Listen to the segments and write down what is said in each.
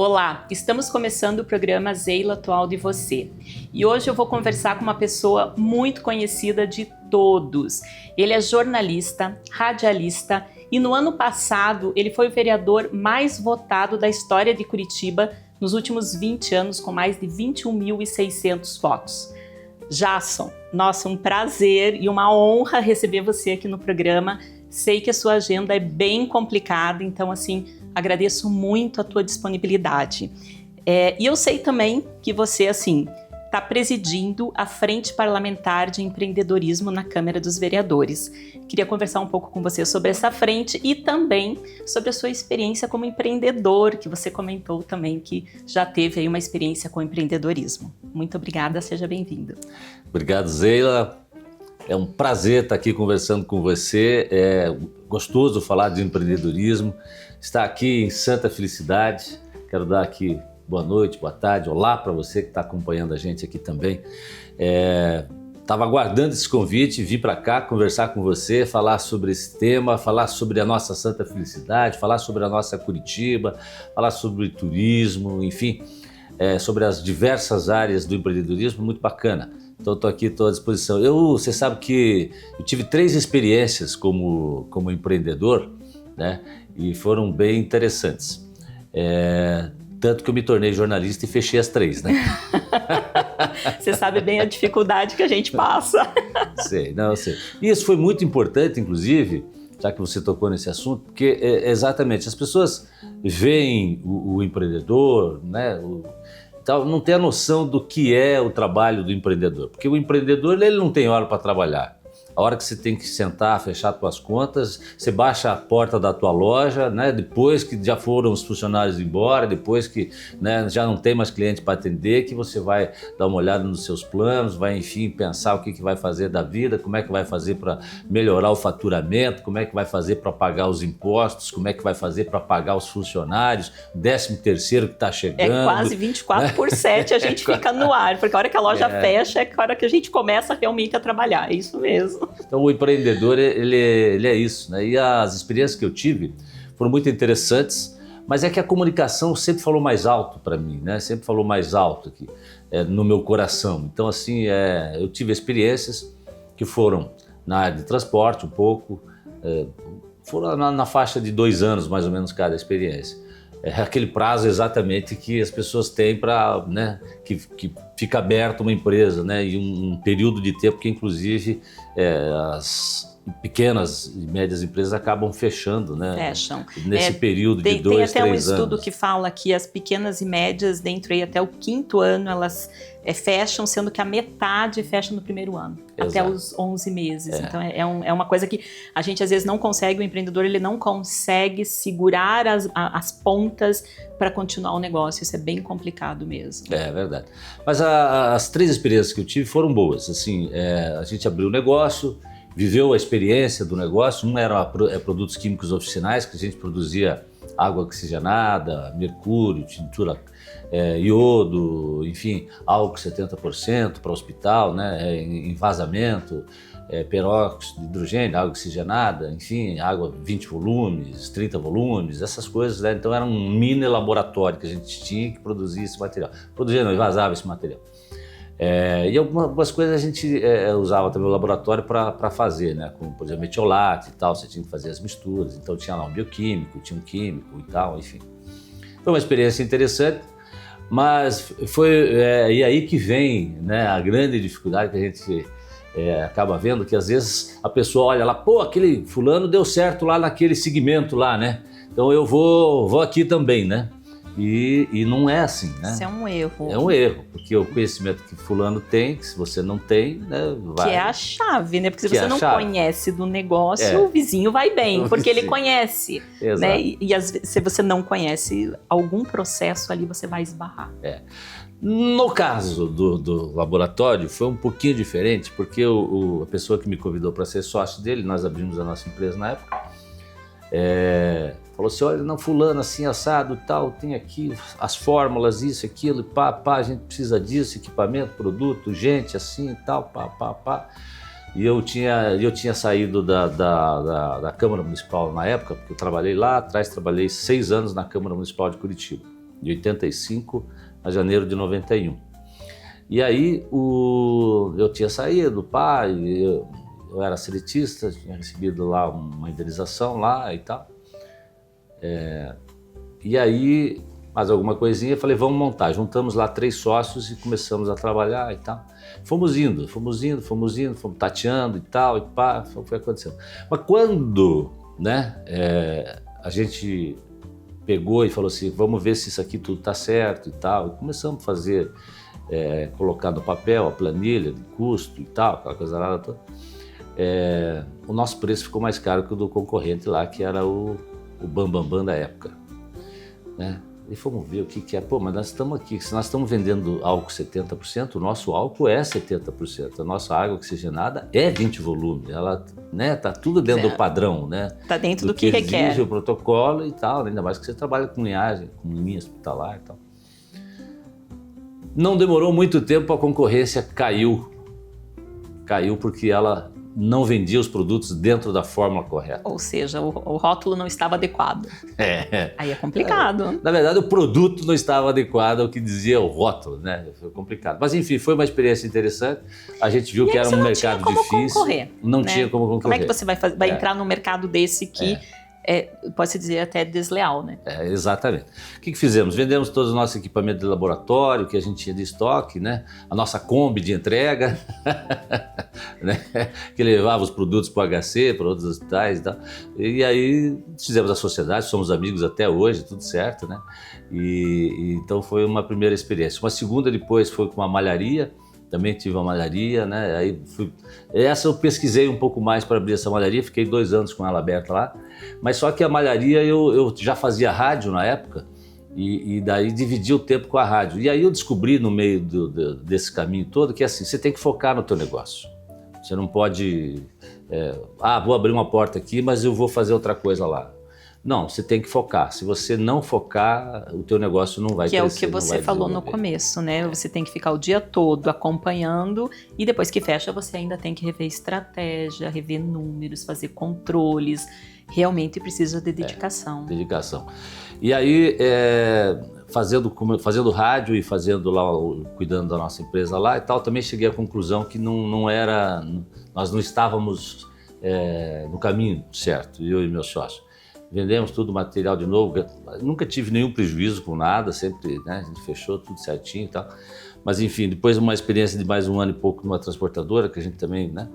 Olá, estamos começando o programa Zeila Atual de Você. E hoje eu vou conversar com uma pessoa muito conhecida de todos. Ele é jornalista, radialista e no ano passado ele foi o vereador mais votado da história de Curitiba nos últimos 20 anos, com mais de 21.600 votos. Jasson, nossa, um prazer e uma honra receber você aqui no programa. Sei que a sua agenda é bem complicada, então assim, agradeço muito a tua disponibilidade. E eu sei também que você, assim, está presidindo a Frente Parlamentar de Empreendedorismo na Câmara dos Vereadores. Queria conversar um pouco com você sobre essa frente e também sobre a sua experiência como empreendedor, que você comentou também que já teve aí uma experiência com empreendedorismo. Muito obrigada, seja bem-vindo. Obrigado, Zeila. É um prazer estar aqui conversando com você. É gostoso falar de empreendedorismo. Estar aqui em Santa Felicidade. Quero dar aqui boa noite, boa tarde, olá para você que está acompanhando a gente aqui também. Estava aguardando esse convite, vim para cá conversar com você, falar sobre esse tema, falar sobre a nossa Santa Felicidade, falar sobre a nossa Curitiba, falar sobre turismo, enfim, sobre as diversas áreas do empreendedorismo, muito bacana. Então estou aqui, estou à disposição. Você sabe que eu tive 3 experiências como empreendedor, né? E foram bem interessantes. Tanto que eu me tornei jornalista e fechei as 3, né? Você sabe bem a dificuldade que a gente passa. Sei. E isso foi muito importante, inclusive, já que você tocou nesse assunto, porque exatamente as pessoas veem o empreendedor, né? Não tem a noção do que é o trabalho do empreendedor, porque o empreendedor ele não tem hora para trabalhar. A hora que você tem que sentar, fechar as tuas contas, você baixa a porta da tua loja, né? Depois que já foram os funcionários embora, depois que, né, já não tem mais cliente para atender, que você vai dar uma olhada nos seus planos, vai, enfim, pensar o que vai fazer da vida, como é que vai fazer para melhorar o faturamento, como é que vai fazer para pagar os impostos, como é que vai fazer para pagar os funcionários, 13º que está chegando. É quase 24/7 a gente fica no ar, porque a hora que a loja fecha é a hora que a gente começa realmente a trabalhar, é isso mesmo. Então o empreendedor, ele é isso, né? E as experiências que eu tive foram muito interessantes, mas é que a comunicação sempre falou mais alto para mim, né? Sempre falou mais alto aqui, no meu coração. Então assim, eu tive experiências que foram na área de transporte um pouco, foram na faixa de 2 anos mais ou menos cada experiência. É aquele prazo exatamente que as pessoas têm para, né, que fica aberta uma empresa, né, e um período de tempo que inclusive as pequenas e médias empresas acabam fechando, né? Fecham. Nesse período de 2, 3 anos. Tem até um estudo que fala que as pequenas e médias, dentro aí até o 5º ano, elas fecham, sendo que a metade fecha no 1º ano, até os 11 meses. Então é uma coisa que a gente às vezes não consegue, o empreendedor ele não consegue segurar as pontas para continuar o negócio, isso é bem complicado mesmo. É verdade. Mas as 3 experiências que eu tive foram boas, assim, a gente abriu o negócio, viveu a experiência do negócio. Um era produtos químicos oficinais, que a gente produzia água oxigenada, mercúrio, tintura, iodo, enfim, álcool 70% para hospital, né, em vazamento, peróxido de hidrogênio, água oxigenada, enfim, água 20 volumes, 30 volumes, essas coisas, né? Então era um mini laboratório que a gente tinha que produzir esse material. Produzia, não, e vazava esse material. E algumas coisas a gente usava também o laboratório para fazer, né? Como, por exemplo, metiolato e tal, você tinha que fazer as misturas, então tinha lá um bioquímico, tinha um químico e tal, enfim. Foi uma experiência interessante, mas e aí que vem, né, a grande dificuldade que a gente acaba vendo, que às vezes a pessoa olha lá, pô, aquele fulano deu certo lá naquele segmento lá, né? Então eu vou aqui também, né? E não é assim, né? Isso é um erro. É um erro, porque o conhecimento que fulano tem, que se você não tem, né, vai... Que é a chave, né? Porque se você não conhece do negócio, o vizinho vai bem, porque ele conhece. Exato. Né? E às vezes, se você não conhece algum processo ali, você vai esbarrar. No caso do laboratório, foi um pouquinho diferente, porque a pessoa que me convidou para ser sócio dele, nós abrimos a nossa empresa na época, falou assim, olha, não, fulano assim, assado e tal, tem aqui as fórmulas, isso, aquilo, pá, a gente precisa disso, equipamento, produto, gente, assim e tal, pá. E eu tinha saído da Câmara Municipal na época, porque eu trabalhei lá atrás, trabalhei 6 anos na Câmara Municipal de Curitiba. de 85 a janeiro de 91. E aí eu tinha saído, pá, eu era seletista, tinha recebido lá uma indenização lá e tal. E aí, mais alguma coisinha, falei, vamos montar. Juntamos lá 3 sócios e começamos a trabalhar e tal. Fomos indo, fomos tateando e tal, e pá, foi acontecendo. Mas quando, né, a gente pegou e falou assim, vamos ver se isso aqui tudo tá certo e tal, e começamos a fazer, colocar no papel a planilha de custo e tal, aquela coisa lá toda, o nosso preço ficou mais caro que o do concorrente lá, que era o Bambambam da época, né? E fomos ver o que é. Pô, mas nós estamos aqui, se nós estamos vendendo álcool 70%, o nosso álcool é 70%. A nossa água oxigenada é 20 volume. Ela, né, tá tudo dentro do padrão, né? Tá dentro do que requer. Exige o protocolo e tal, ainda mais que você trabalha com linhagem, com linha hospitalar e tal. Não demorou muito tempo, a concorrência caiu. Caiu porque ela não vendia os produtos dentro da fórmula correta. Ou seja, o rótulo não estava adequado. Aí é complicado. Na verdade, o produto não estava adequado ao que dizia o rótulo, né? Foi complicado. Mas enfim, foi uma experiência interessante. A gente viu que era um mercado difícil. Concorrer, não né? tinha como concorrer. Como é que você vai entrar num mercado desse que pode-se dizer até desleal, né? Exatamente. O que fizemos? Vendemos todos os nossos equipamentos de laboratório que a gente tinha de estoque, né? A nossa Kombi de entrega, né? Que levava os produtos para o HC, para outros hospitais e tal. E aí fizemos a sociedade, somos amigos até hoje, tudo certo, né? Então foi uma primeira experiência. Uma segunda depois foi com a malharia. Também tive uma malharia, né? Aí essa eu pesquisei um pouco mais para abrir essa malharia, fiquei 2 anos com ela aberta lá. Mas só que a malharia eu já fazia rádio na época e daí dividi o tempo com a rádio. E aí eu descobri no meio desse caminho todo que assim, você tem que focar no teu negócio. Você não pode, vou abrir uma porta aqui, mas eu vou fazer outra coisa lá. Não, você tem que focar. Se você não focar, o teu negócio não vai crescer. Que é o que você falou no começo, né? Você tem que ficar o dia todo acompanhando e depois que fecha, você ainda tem que rever estratégia, rever números, fazer controles. Realmente precisa de dedicação. Dedicação. E aí, fazendo rádio e fazendo lá, cuidando da nossa empresa lá e tal, também cheguei à conclusão que nós não estávamos no caminho certo, eu e meu sócio. Vendemos tudo material de novo, nunca tive nenhum prejuízo com nada, sempre, né, a gente fechou tudo certinho e tal. Mas enfim, depois de uma experiência de mais 1 ano e pouco numa transportadora, que a gente também, né?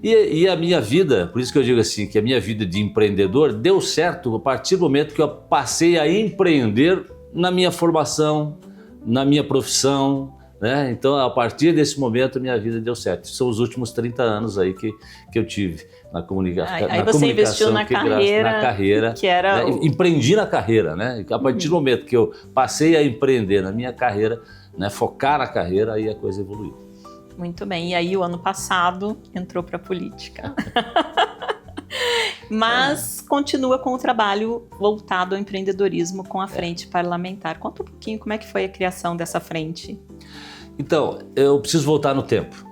E a minha vida, por isso que eu digo assim, que a minha vida de empreendedor deu certo a partir do momento que eu passei a empreender na minha formação, na minha profissão, né? Então, a partir desse momento, a minha vida deu certo. São os últimos 30 anos aí que eu tive na comunicação. Aí você investiu na carreira, que era né? Empreendi na carreira, né? A partir do momento que eu passei a empreender na minha carreira, né? Focar na carreira, aí a coisa evoluiu. Muito bem. E aí, o ano passado, entrou para a política. Mas continua com o trabalho voltado ao empreendedorismo com a frente parlamentar. Conta um pouquinho como é que foi a criação dessa frente. Então, eu preciso voltar no tempo.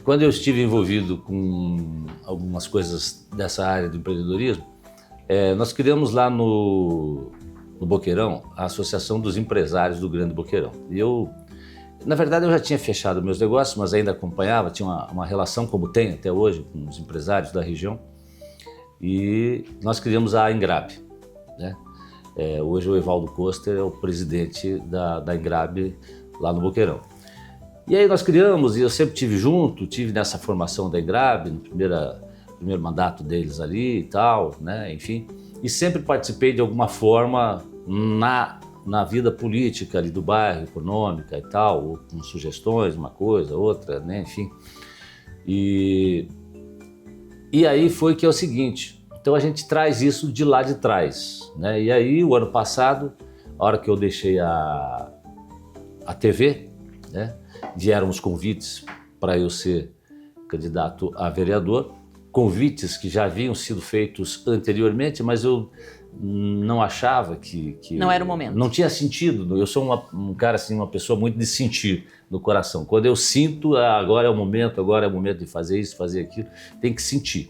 Quando eu estive envolvido com algumas coisas dessa área do empreendedorismo, nós criamos lá no Boqueirão a Associação dos Empresários do Grande Boqueirão. E na verdade, eu já tinha fechado meus negócios, mas ainda acompanhava, tinha uma relação, como tem até hoje, com os empresários da região. E nós criamos a Engrab, né? Hoje o Evaldo Koster é o presidente da Engrab lá no Boqueirão. E aí nós criamos, e eu sempre tive nessa formação da Engrab, no primeiro mandato deles ali e tal, né? Enfim. E sempre participei de alguma forma na vida política ali do bairro, econômica e tal, ou com sugestões, uma coisa, outra, né? Enfim. E aí foi que é o seguinte, então a gente traz isso de lá de trás, né? E aí o ano passado, a hora que eu deixei a TV, né? Vieram os convites para eu ser candidato a vereador, convites que já haviam sido feitos anteriormente, mas eu não achava que não era o momento. Não tinha sentido. Eu sou um cara assim, uma pessoa muito de sentir no coração. Quando eu sinto, agora é o momento de fazer isso, fazer aquilo, tem que sentir.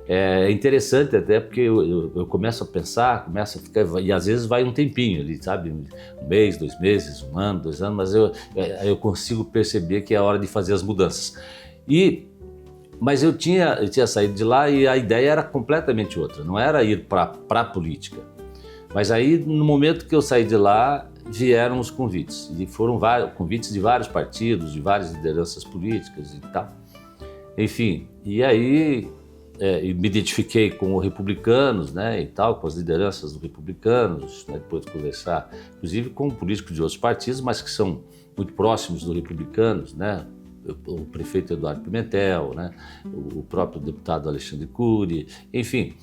É interessante até porque eu começo a pensar, começo a ficar, e às vezes vai um tempinho ali, sabe? Um mês, 2 meses, 1 ano, 2 anos, mas eu consigo perceber que é a hora de fazer as mudanças. Mas eu tinha saído de lá e a ideia era completamente outra, não era ir para a política. Mas aí, no momento que eu saí de lá, vieram os convites, e foram convites de vários partidos, de várias lideranças políticas e tal. Enfim, e aí me identifiquei com os republicanos, né, e tal, com as lideranças dos republicanos, né, depois de conversar, inclusive com políticos de outros partidos, mas que são muito próximos dos republicanos, né, o prefeito Eduardo Pimentel, né, o próprio deputado Alexandre Cury, enfim.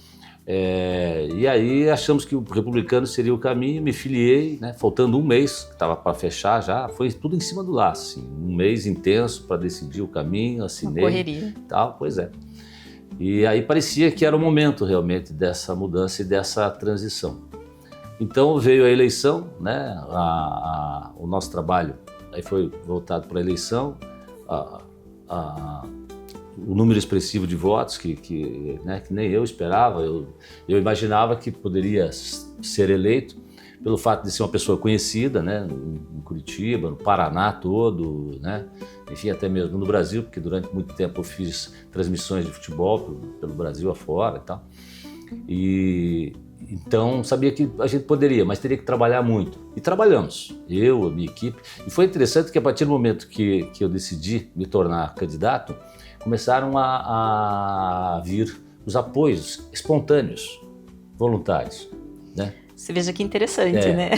E aí achamos que o republicano seria o caminho, me filiei, né, faltando um mês, que estava para fechar já, foi tudo em cima do laço, assim, um mês intenso para decidir o caminho, assinei. Uma correria. Tal, pois é. E aí parecia que era o momento realmente dessa mudança e dessa transição. Então veio a eleição, né, o nosso trabalho aí foi voltado para a eleição, o número expressivo de votos que nem eu esperava, eu imaginava que poderia ser eleito pelo fato de ser uma pessoa conhecida, né, em Curitiba, no Paraná todo, né, enfim, até mesmo no Brasil, porque durante muito tempo eu fiz transmissões de futebol pelo Brasil afora e tal. E então sabia que a gente poderia, mas teria que trabalhar muito. E trabalhamos, eu, a minha equipe. E foi interessante que a partir do momento que eu decidi me tornar candidato, começaram a vir os apoios espontâneos, voluntários, né? Você veja que interessante, né?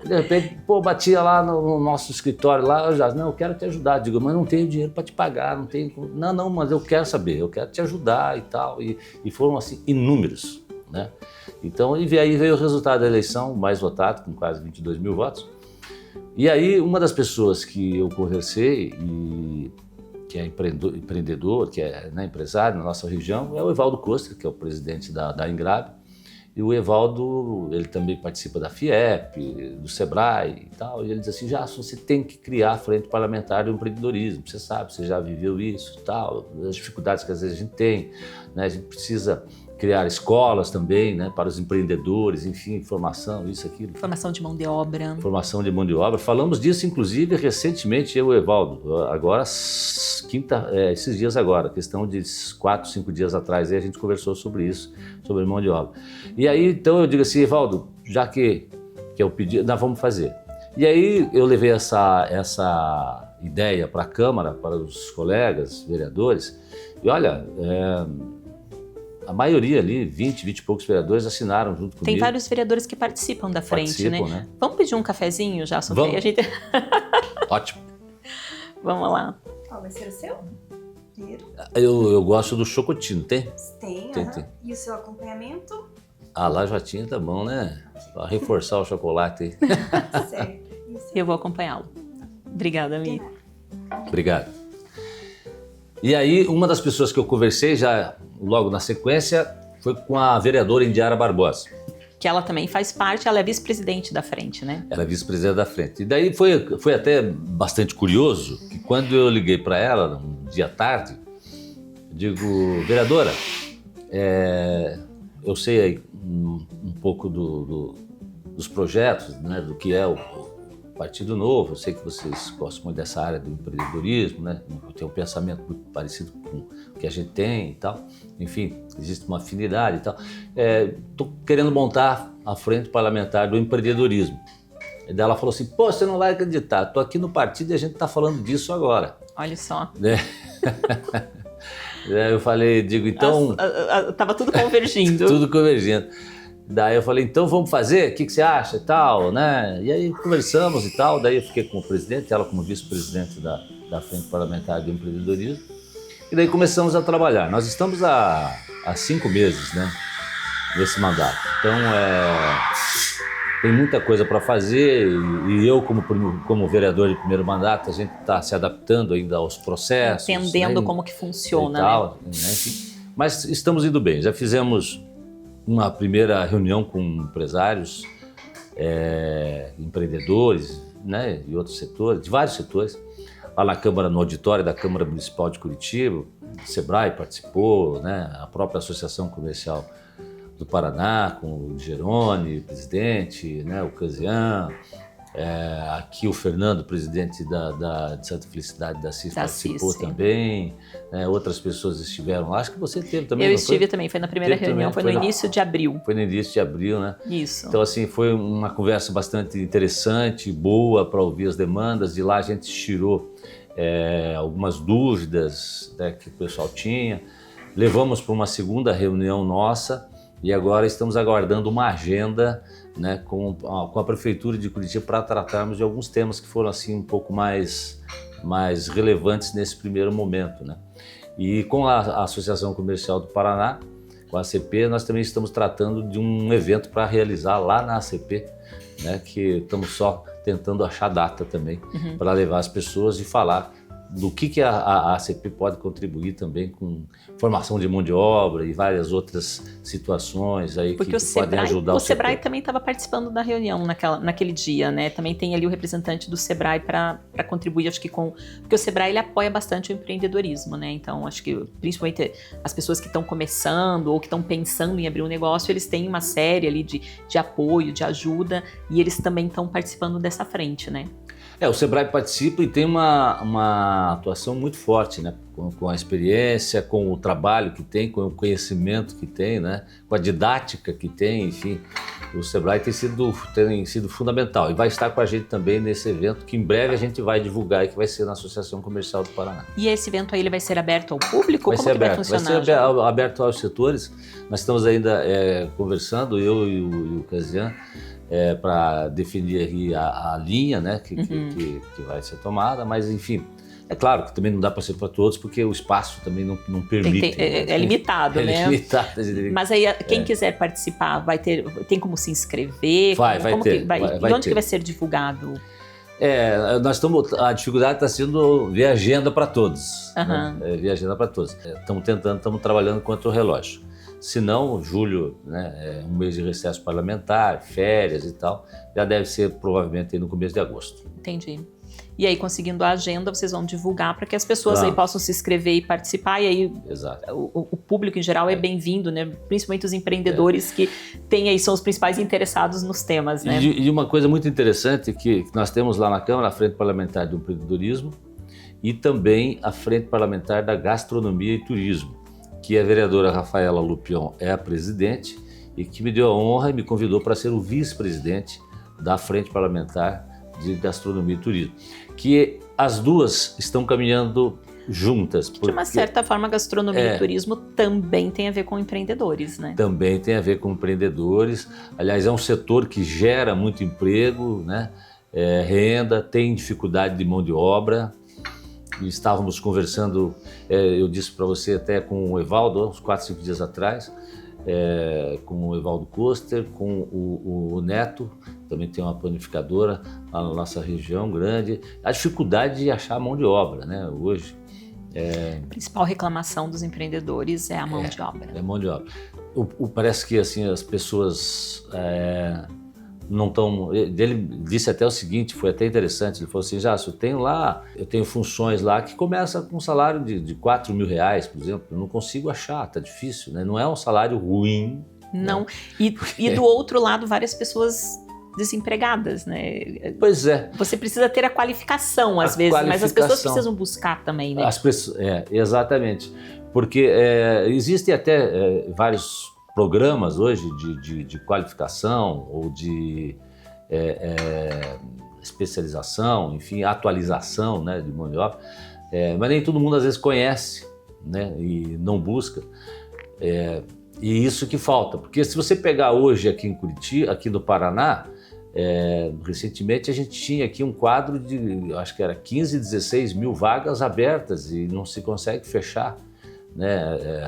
De repente, batia lá no nosso escritório, lá, eu quero te ajudar. Digo, mas não tenho dinheiro para te pagar, não tenho... Não, mas eu quero saber, eu quero te ajudar e tal. E foram, assim, inúmeros, né? Então, e aí veio o resultado da eleição, mais votado, com quase 22 mil votos. E aí, uma das pessoas que eu conversei, que é empreendedor, que é, né, empresário na nossa região, é o Evaldo Costa, que é o presidente da Ingrab. E o Evaldo, ele também participa da FIEP, do Sebrae e tal, e ele diz assim, Jason, você tem que criar a Frente Parlamentar do Empreendedorismo, você sabe, você já viveu isso e tal, as dificuldades que às vezes a gente tem, né? A gente precisa criar escolas também, né, para os empreendedores, enfim, formação, isso, aquilo. Formação de mão de obra. Formação de mão de obra. Falamos disso, inclusive, recentemente, eu e o Evaldo, agora, esses dias agora, questão de 4, 5 dias atrás, aí a gente conversou sobre isso, sobre mão de obra. E aí, então, eu digo assim, Evaldo, já que é o pedido, nós vamos fazer. E aí, eu levei essa ideia para a Câmara, para os colegas, vereadores, e olha, a maioria ali, 20 e poucos vereadores assinaram junto comigo. Tem vários vereadores que participam da frente, né? Vamos pedir um cafezinho, Jason? Vamos. A gente... Ótimo. Vamos lá. Qual vai ser o seu? Eu gosto do chocotino, tem? Tem. E o seu acompanhamento? Lá já tinha, tá bom, né? Para reforçar o chocolate aí. Certo. Eu vou acompanhá-lo. Obrigada, amiga. Obrigado. E aí, uma das pessoas que eu conversei já logo na sequência foi com a vereadora Indiara Barbosa. Que ela também faz parte, ela é vice-presidente da frente, né? Ela é vice-presidente da frente. E daí foi até bastante curioso que quando eu liguei para ela, um dia à tarde, eu digo, vereadora, eu sei aí um pouco dos projetos, né, do que é o Partido Novo, eu sei que vocês gostam muito dessa área do empreendedorismo, né? Tem um pensamento muito parecido com o que a gente tem e tal. Enfim, existe uma afinidade e tal. Estou querendo montar a Frente Parlamentar do Empreendedorismo. E daí ela falou assim, você não vai acreditar, estou aqui no partido e a gente está falando disso agora. Olha só. Eu falei, então... Tava tudo convergindo. Tudo convergindo. Daí eu falei, então vamos fazer? O que você acha e tal, né? E aí conversamos e tal, daí eu fiquei como presidente, ela como vice-presidente da Frente Parlamentar do Empreendedorismo. E daí começamos a trabalhar. Nós estamos há 5 meses, né, nesse mandato. Então, tem muita coisa para fazer e eu, como vereador de primeiro mandato, a gente está se adaptando ainda aos processos. Entendendo, né, como que funciona, tal, né? Enfim. Mas estamos indo bem. Já fizemos uma primeira reunião com empresários, empreendedores, né, e outros setores, de vários setores. lá na Câmara, no auditório da Câmara Municipal de Curitiba. O Sebrae participou, né? A própria Associação Comercial do Paraná, com o Geroni, presidente, né? O Casian, aqui o Fernando, presidente de Santa Felicidade da CIS, participou também, né? Outras pessoas estiveram lá, acho que você teve também. Eu estive também, foi na primeira reunião, foi no início de abril. Foi no início de abril, né? Isso. Então, assim, foi uma conversa bastante interessante, boa para ouvir as demandas. De lá a gente tirou algumas dúvidas, né, que o pessoal tinha. Levamos para uma segunda reunião nossa e agora estamos aguardando uma agenda, né, com a Prefeitura de Curitiba para tratarmos de alguns temas que foram assim um pouco mais relevantes nesse primeiro momento, né? E com a Associação Comercial do Paraná, com a ACP, nós também estamos tratando de um evento para realizar lá na ACP, né, que estamos só tentando achar data também para levar as pessoas e falar do que a ACP pode contribuir também com formação de mão de obra e várias outras situações aí que podem ajudar o Sebrae também estava participando da reunião naquele dia, né? Também tem ali o representante do Sebrae para contribuir, acho que porque o Sebrae ele apoia bastante o empreendedorismo, né? Então acho que principalmente as pessoas que estão começando ou que estão pensando em abrir um negócio, eles têm uma série ali de apoio, de ajuda, e eles também estão participando dessa frente, né? O Sebrae participa e tem uma atuação muito forte, né? Com a experiência, com o trabalho que tem, com o conhecimento que tem, né? Com a didática que tem, enfim. O Sebrae tem sido fundamental e vai estar com a gente também nesse evento que em breve a gente vai divulgar e que vai ser na Associação Comercial do Paraná. E esse evento aí ele vai ser aberto ao público? Vai ser aberto aos setores. Nós estamos ainda conversando, eu e o Casian, para definir aí a linha, né, que vai ser tomada, mas enfim, é claro que também não dá para ser para todos, porque o espaço também não permite. É limitado, né? É limitado. Mas aí quem quiser participar, tem como se inscrever? Vai ter. E onde que vai ser divulgado? A dificuldade está sendo ver agenda para todos. Uhum. Né? Ver agenda para todos. Estamos trabalhando contra o relógio. Se não, julho, né, um mês de recesso parlamentar, férias e tal, já deve ser provavelmente aí no começo de agosto. Entendi. E aí, conseguindo a agenda, vocês vão divulgar para que as pessoas aí possam se inscrever e participar, e aí o público em geral é bem-vindo, né? Principalmente os empreendedores que são os principais interessados nos temas, né? E uma coisa muito interessante que nós temos lá na Câmara, a Frente Parlamentar do Empreendedorismo e também a Frente Parlamentar da Gastronomia e Turismo, que a vereadora Rafaela Lupion é a presidente e que me deu a honra e me convidou para ser o vice-presidente da Frente Parlamentar de Gastronomia e Turismo, que as duas estão caminhando juntas. De uma certa forma, gastronomia e turismo também tem a ver com empreendedores, né? Também tem a ver com empreendedores. Aliás, é um setor que gera muito emprego, né? Renda, tem dificuldade de mão de obra. E estávamos conversando, eu disse para você até com o Evaldo, uns 4, 5 dias atrás, com o Evaldo Koster, com o Neto, também tem uma panificadora lá na nossa região grande. A dificuldade de achar mão de obra, né, hoje. A principal reclamação dos empreendedores é a mão de obra. É a mão de obra. Parece que assim, as pessoas não estão... Ele disse até o seguinte, foi até interessante, ele falou assim, eu tenho funções lá que começam com um salário de 4 mil reais, por exemplo, eu não consigo achar, tá difícil, né? Não é um salário ruim. Não, né? E do outro lado, várias pessoas desempregadas, né? Pois é. Você precisa ter a qualificação, às vezes, mas as pessoas precisam buscar também, né? Exatamente, porque existem até vários programas hoje de qualificação ou de especialização, enfim, atualização, né, de mão de obra, mas nem todo mundo às vezes conhece, né, e não busca, e isso que falta, porque se você pegar hoje aqui em Curitiba, aqui no Paraná, recentemente a gente tinha aqui um quadro de, acho que era 15, 16 mil vagas abertas e não se consegue fechar, né,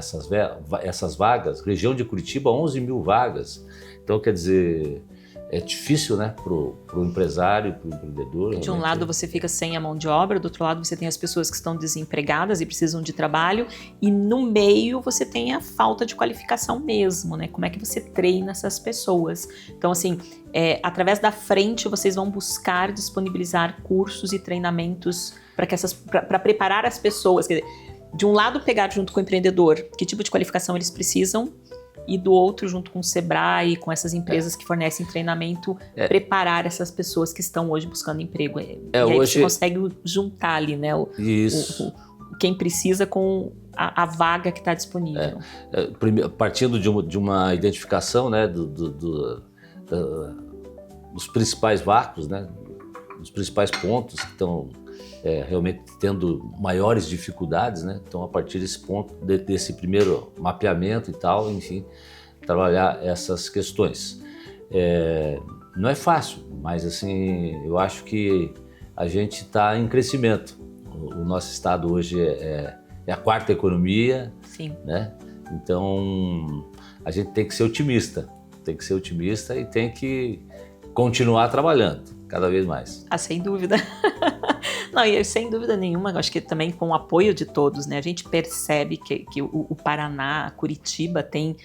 essas vagas. Região de Curitiba, 11 mil vagas. Então, quer dizer, é difícil, né, para o empresário, para o empreendedor. De um lado você fica sem a mão de obra, do outro lado você tem as pessoas que estão desempregadas e precisam de trabalho, e no meio você tem a falta de qualificação mesmo, né? Como é que você treina essas pessoas? Então, assim, através da frente vocês vão buscar disponibilizar cursos e treinamentos para preparar as pessoas. Quer dizer, de um lado, pegar junto com o empreendedor que tipo de qualificação eles precisam, e do outro, junto com o Sebrae, com essas empresas que fornecem treinamento, preparar essas pessoas que estão hoje buscando emprego. E aí hoje você consegue juntar ali, né, quem precisa com a vaga que está disponível. Partindo de uma identificação, né, dos principais vácuos, né, dos principais pontos que estão realmente tendo maiores dificuldades, né? Então, a partir desse ponto, desse primeiro mapeamento e tal, enfim, trabalhar essas questões. Não é fácil, mas assim, eu acho que a gente está em crescimento. O nosso estado hoje é a quarta economia, Sim. Né? Então, a gente tem que ser otimista, e tem que continuar trabalhando cada vez mais. Sem dúvida. Não, e sem dúvida nenhuma, eu acho que também com o apoio de todos, né? A gente percebe que o Paraná, Curitiba tem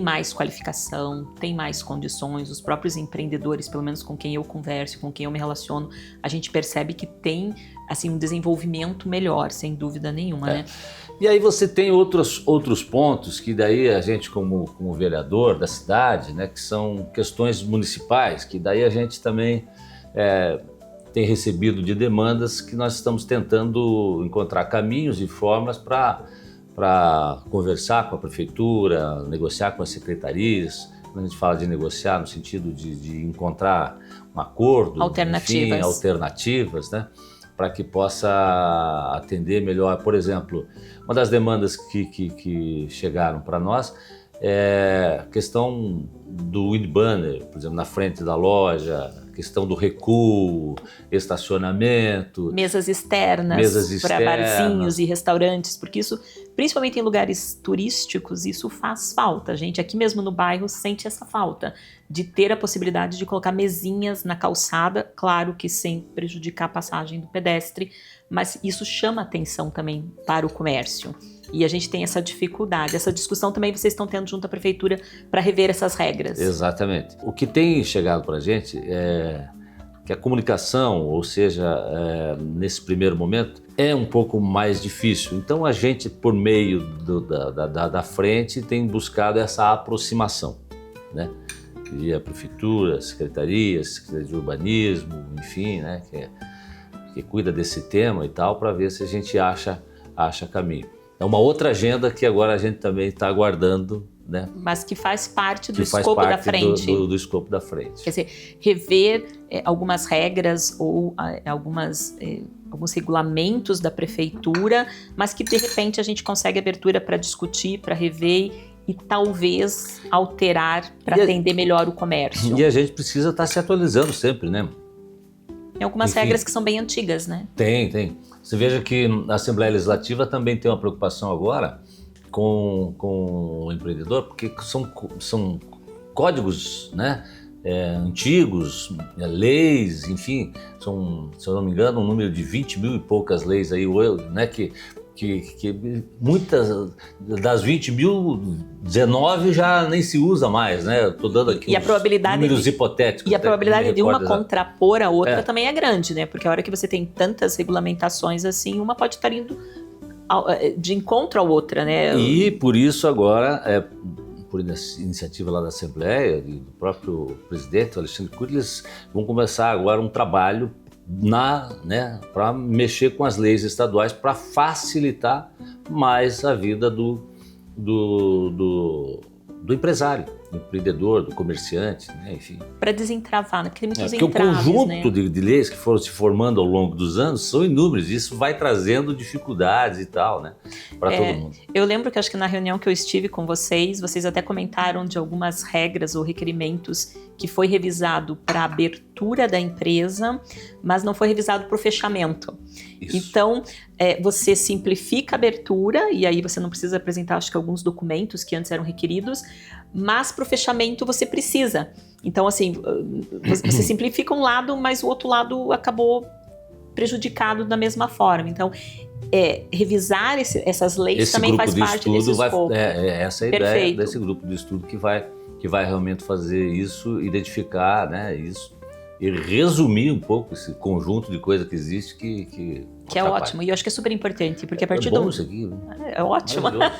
mais qualificação, tem mais condições, os próprios empreendedores, pelo menos com quem eu converso, com quem eu me relaciono, a gente percebe que tem assim, um desenvolvimento melhor, sem dúvida nenhuma, né? E aí você tem outros pontos que daí a gente como vereador da cidade, né, que são questões municipais, que daí a gente também tem recebido de demandas que nós estamos tentando encontrar caminhos e formas para conversar com a prefeitura, negociar com as secretarias. Quando a gente fala de negociar no sentido de encontrar um acordo, alternativas, enfim, alternativas, né? Para que possa atender melhor. Por exemplo, uma das demandas que chegaram para nós é a questão do wind banner, por exemplo, na frente da loja, questão do recuo, estacionamento. Mesas externas para barzinhos e restaurantes, porque isso, principalmente em lugares turísticos, isso faz falta. A gente aqui mesmo no bairro sente essa falta de ter a possibilidade de colocar mesinhas na calçada, claro que sem prejudicar a passagem do pedestre, mas isso chama atenção também para o comércio. E a gente tem essa dificuldade, essa discussão também vocês estão tendo junto à prefeitura para rever essas regras. Exatamente. O que tem chegado para a gente é que a comunicação, ou seja, nesse primeiro momento, é um pouco mais difícil. Então a gente, por meio da frente, tem buscado essa aproximação, né? Via prefeitura, secretaria de urbanismo, enfim, né? Que cuida desse tema e tal, para ver se a gente acha caminho. É uma outra agenda que agora a gente também está aguardando, né? Mas que faz parte do escopo da frente. Do escopo da frente. Quer dizer, rever algumas regras ou alguns regulamentos da prefeitura, mas que de repente a gente consegue abertura para discutir, para rever e talvez alterar para atender melhor o comércio. E a gente precisa estar se atualizando sempre, né? Tem algumas regras que são bem antigas, né? Tem. Você veja que a Assembleia Legislativa também tem uma preocupação agora com o empreendedor, porque são códigos, né, antigos, leis, enfim, são, se eu não me engano, um número de 20 mil e poucas leis aí, né, que muitas das 20 mil, 19 já nem se usa mais, né? Estou dando aqui números hipotéticos. E a probabilidade de uma contrapor a outra também é grande, né? Porque a hora que você tem tantas regulamentações assim, uma pode estar indo de encontro à outra, né? E por isso agora, por iniciativa lá da Assembleia e do próprio presidente, Alexandre Cury, eles vão começar agora um trabalho para mexer com as leis estaduais para facilitar mais a vida do empresário, do empreendedor, do comerciante, né? Enfim. Para desentravar, né? Porque tem muitos entraves, o conjunto, né, de leis que foram se formando ao longo dos anos são inúmeros, e isso vai trazendo dificuldades e tal, né, para todo mundo. Eu lembro que acho que na reunião que eu estive com vocês até comentaram de algumas regras ou requerimentos que foi revisado para a abertura da empresa, mas não foi revisado para o fechamento. Isso. Então, você simplifica a abertura, e aí você não precisa apresentar, acho que alguns documentos que antes eram requeridos, mas para o fechamento você precisa. Então, assim, você simplifica um lado, mas o outro lado acabou prejudicado da mesma forma. Então, revisar essas leis também faz parte desse escopo. Essa é a ideia desse grupo de estudo que vai realmente fazer isso, identificar, né, isso, e resumir um pouco esse conjunto de coisas que existe, que Que é Capaz. ótimo, e eu acho que é super importante, porque a partir É bom do... isso aqui, né? É ótimo. Maravilhoso.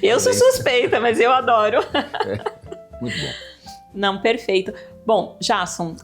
Eu sou suspeita, mas eu adoro. Muito bom. Não, perfeito. Bom, Jason,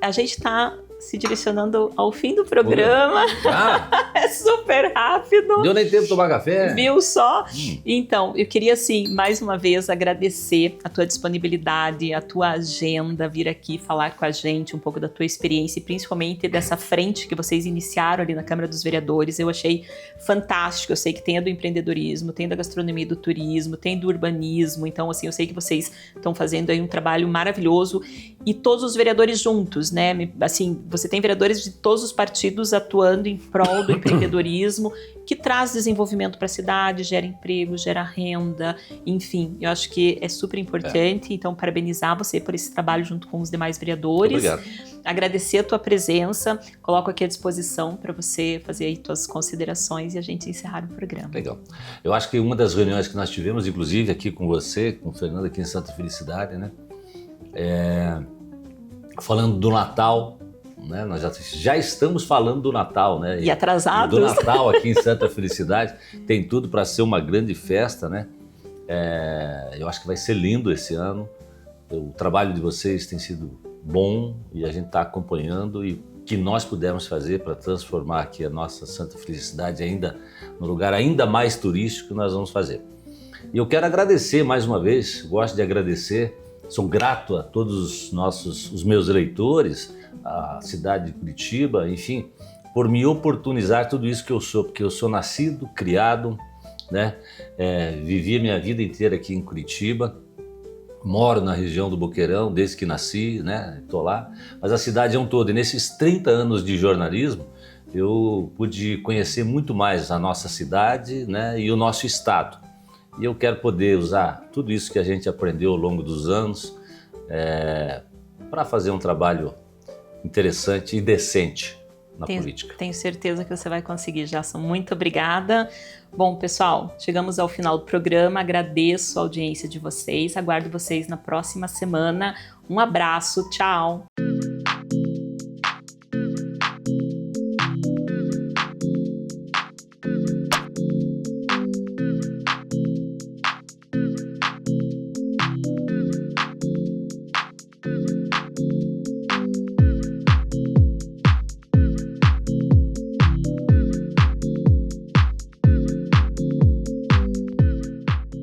a gente tá se direcionando ao fim do programa. Ah, É super rápido. deu nem tempo de tomar café? Viu só? Então, eu queria, assim, mais uma vez agradecer a tua disponibilidade, a tua agenda, vir aqui falar com a gente um pouco da tua experiência e principalmente dessa frente que vocês iniciaram ali na Câmara dos Vereadores. Eu achei fantástico. Eu sei que tem a do empreendedorismo, tem da gastronomia e do turismo, tem do urbanismo. Então, assim, eu sei que vocês estão fazendo aí um trabalho maravilhoso e todos os vereadores juntos, né? Assim, você tem vereadores de todos os partidos atuando em prol do empreendedorismo, que traz desenvolvimento para a cidade, gera emprego, gera renda, enfim, eu acho que é super importante. Então, parabenizar você por esse trabalho junto com os demais vereadores. Obrigado. Agradecer a tua presença, coloco aqui à disposição para você fazer aí tuas considerações e a gente encerrar o programa. Legal. Eu acho que uma das reuniões que nós tivemos, inclusive aqui com você, com o Fernando aqui em Santa Felicidade, né? Falando do Natal, né? Nós já estamos falando do Natal, né? E atrasados. Do Natal aqui em Santa Felicidade. Tem tudo para ser uma grande festa, né? Eu acho que vai ser lindo esse ano. O trabalho de vocês tem sido bom e a gente está acompanhando, e o que nós pudermos fazer para transformar aqui a nossa Santa Felicidade ainda no lugar ainda mais turístico, nós vamos fazer. E eu quero agradecer mais uma vez, gosto de agradecer, sou grato a todos os meus eleitores, a cidade de Curitiba, enfim, por me oportunizar tudo isso que eu sou, porque eu sou nascido, criado, né? Vivi a minha vida inteira aqui em Curitiba, moro na região do Boqueirão desde que nasci, né? Estou lá, mas a cidade é um todo. E nesses 30 anos de jornalismo, eu pude conhecer muito mais a nossa cidade, né? E o nosso estado. E eu quero poder usar tudo isso que a gente aprendeu ao longo dos anos para fazer um trabalho interessante e decente na política. Tenho certeza que você vai conseguir, Jason. Muito obrigada. Bom, pessoal, chegamos ao final do programa. Agradeço a audiência de vocês. Aguardo vocês na próxima semana. Um abraço. Tchau.